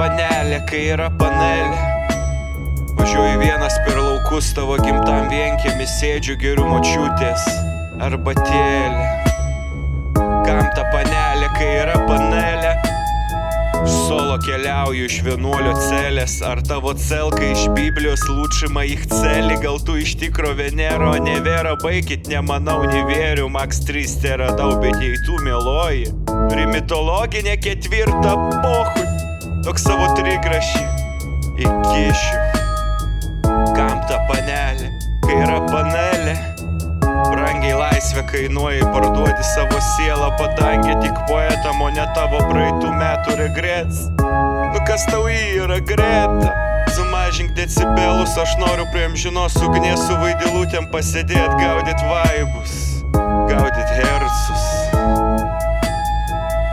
panelė, kai yra panelė. Važiuoju vienas per laukus tavo gimtam vienkiemį, sėdžiu geriu močiutės arbatėlė. Kam ta panelė, kai yra panelė? Solo keliauju iš vienuolio celės. Ar tavo celka iš Biblijos lūčima ich celį? Gal tu iš tikro Venero, ne Vera? Baikit, nemanau, nevėriu. Max 3 te radau, bet jei tu meluoji. Turi mitologinę ketvirtą pohui. Toks savo trigrašį įkišiu. Kam ta panelė, kai yra panelė? Brangiai laisvę kainuoja, parduodi savo sielą padangę, tik poetam, o ne tavo praeitų metų regrets. Nu kas tau yra, Greta? Sumažink decibelus, aš noriu prie amžinos ugnies su vaidilutėm pasėdėt, gaudyt vaibus, gaudyt hercus.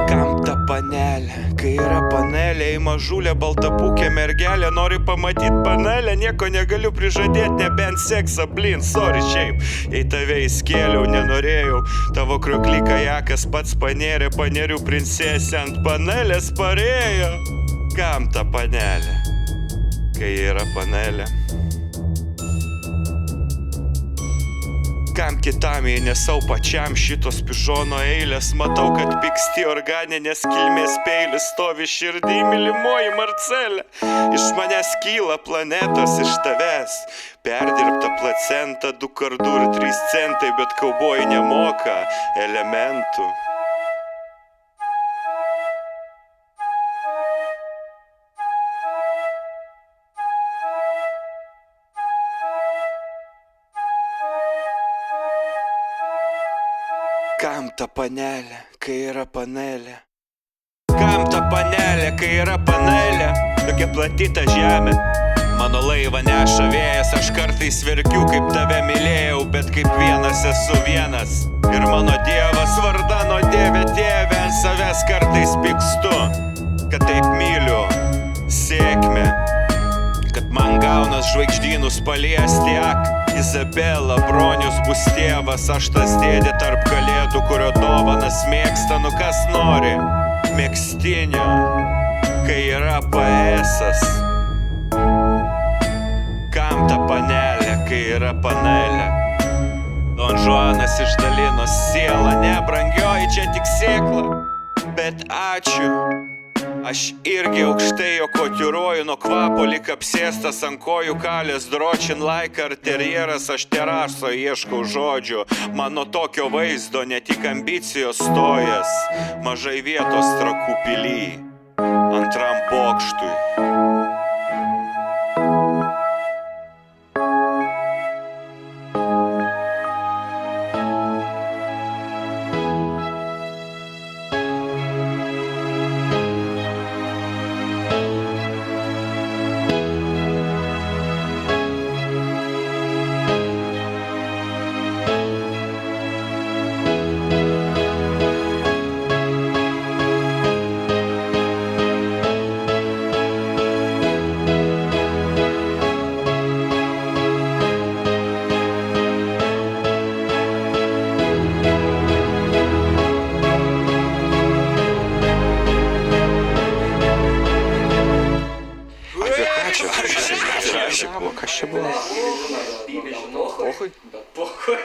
Kam ta panelė, kai yra panelė? Į mažulę baltapūkę mergelę, nori pamatyt panelę, nieko negaliu prižadėt, nebent seksą, blin, sorry šiaip. Jei tave įskėliau, nenorėjau, tavo krioklį kajakas pats panėrė, panerių princesė ant panelės parėjo. Kam ta panelė, kai yra panelė? Kam kitam, jei ne sau pačiam šitos pižono eilės? Matau, kad pyksti organinės kilmės peilis, stovi širdį, mylimoji Marcelė. Iš manęs kyla planetos, iš tavęs perdirbta placenta, 2 kardų ir 3 centai, bet kaubojai nemoka elementų. Kam ta panelė, kai yra panelė? Kam ta panelė, kai yra panelė? Tokia plati ta žemė, mano laivą neša vėjas. Aš kartais verkiu, kaip tave mylėjau, bet kaip vienas esu vienas. Ir mano Dievas vardano Dieve tėve, ant savęs kartais pykstu, kad taip myliu sėkmę, kad man gaunas žvaigždynus paliesti. Ak, Izabela, bronius bus tėvas, aš tas dėdė tarp kalėdų, kurio dovanas mėgsta. Nu kas nori mėgstinio, kai yra paesas? Kam ta panelė, kai yra panelė? Don Žuanas išdalino sielą, ne brangioji, čia tik sėkla. Bet ačiū, aš irgi aukštai jo kotiruoju, nuo kvapo lik apsėstas ant kojų kalės dročin like arterjeras. Aš teraso ieškau žodžių, mano tokio vaizdo ne tik ambicijos stojas, mažai vietos Trakų pily, antram bokštui. Kas čia buvo? Pohui?